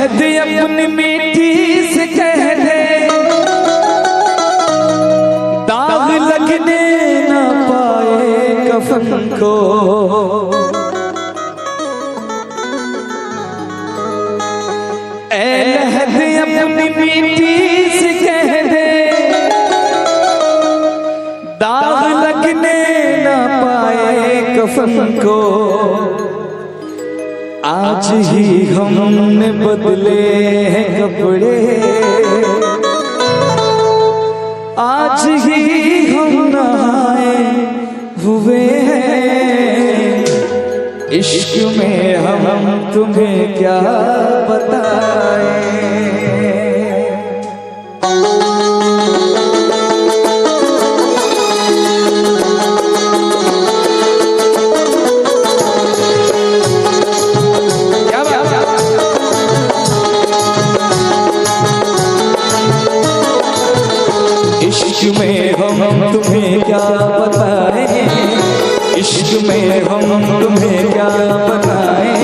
अहद अपनी मीठी से कह दे, दाग लगने न पाए कफन को। अहद अपनी मीठी से कह दे, दाग लगने न पाए कफन को। आज ही हमने बदले हैं कपड़े, आज ही हम नहाए हुए हैं। इश्क में हम तुम्हें क्या बताएं। इश्क में हम तुम्हें क्या बताएं, इश्क में हम तुम्हें क्या बताएं।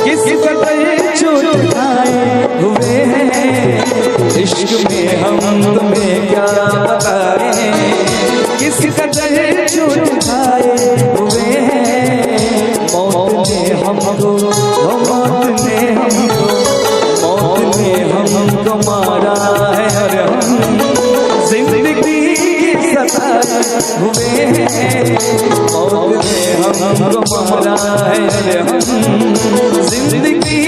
किस कदर चोट खाए हुए हैं, इश्क में हम तुम्हें क्या बताएं। किस कदर चोट खाए हुए हैं। मौत ने हमको, मौत ने हमको, मौत ने हमको मारा है और हम जिंदगी सताए हुए हैं। मौत ने हमको मारा है, हम जिंदगी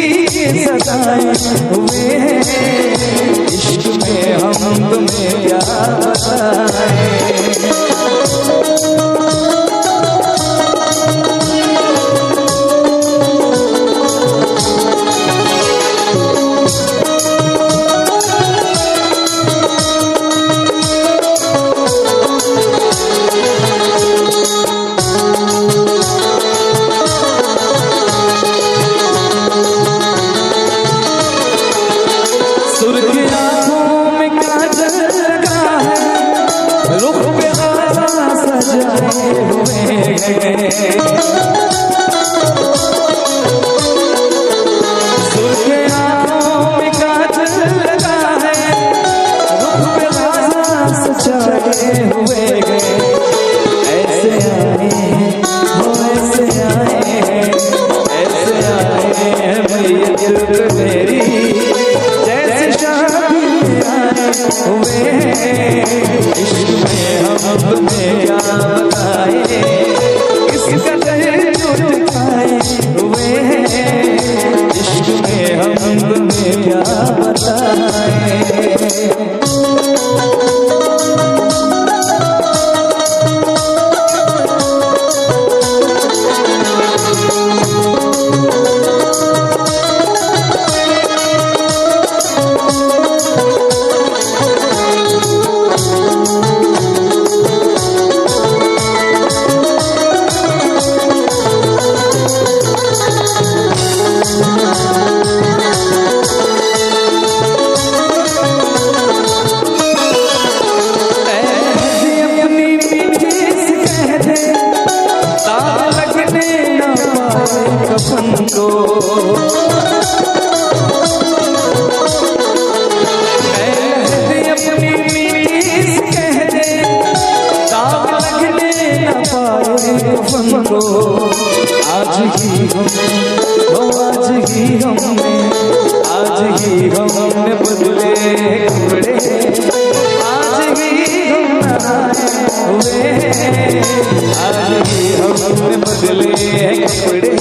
सताए हुए हैं। इश्क में हम तुम्हें क्या बताएं। आज ही हमने बदले कपड़े, आज ही हम नहाए हुए हैं। आज ही हमने बदले कपड़े,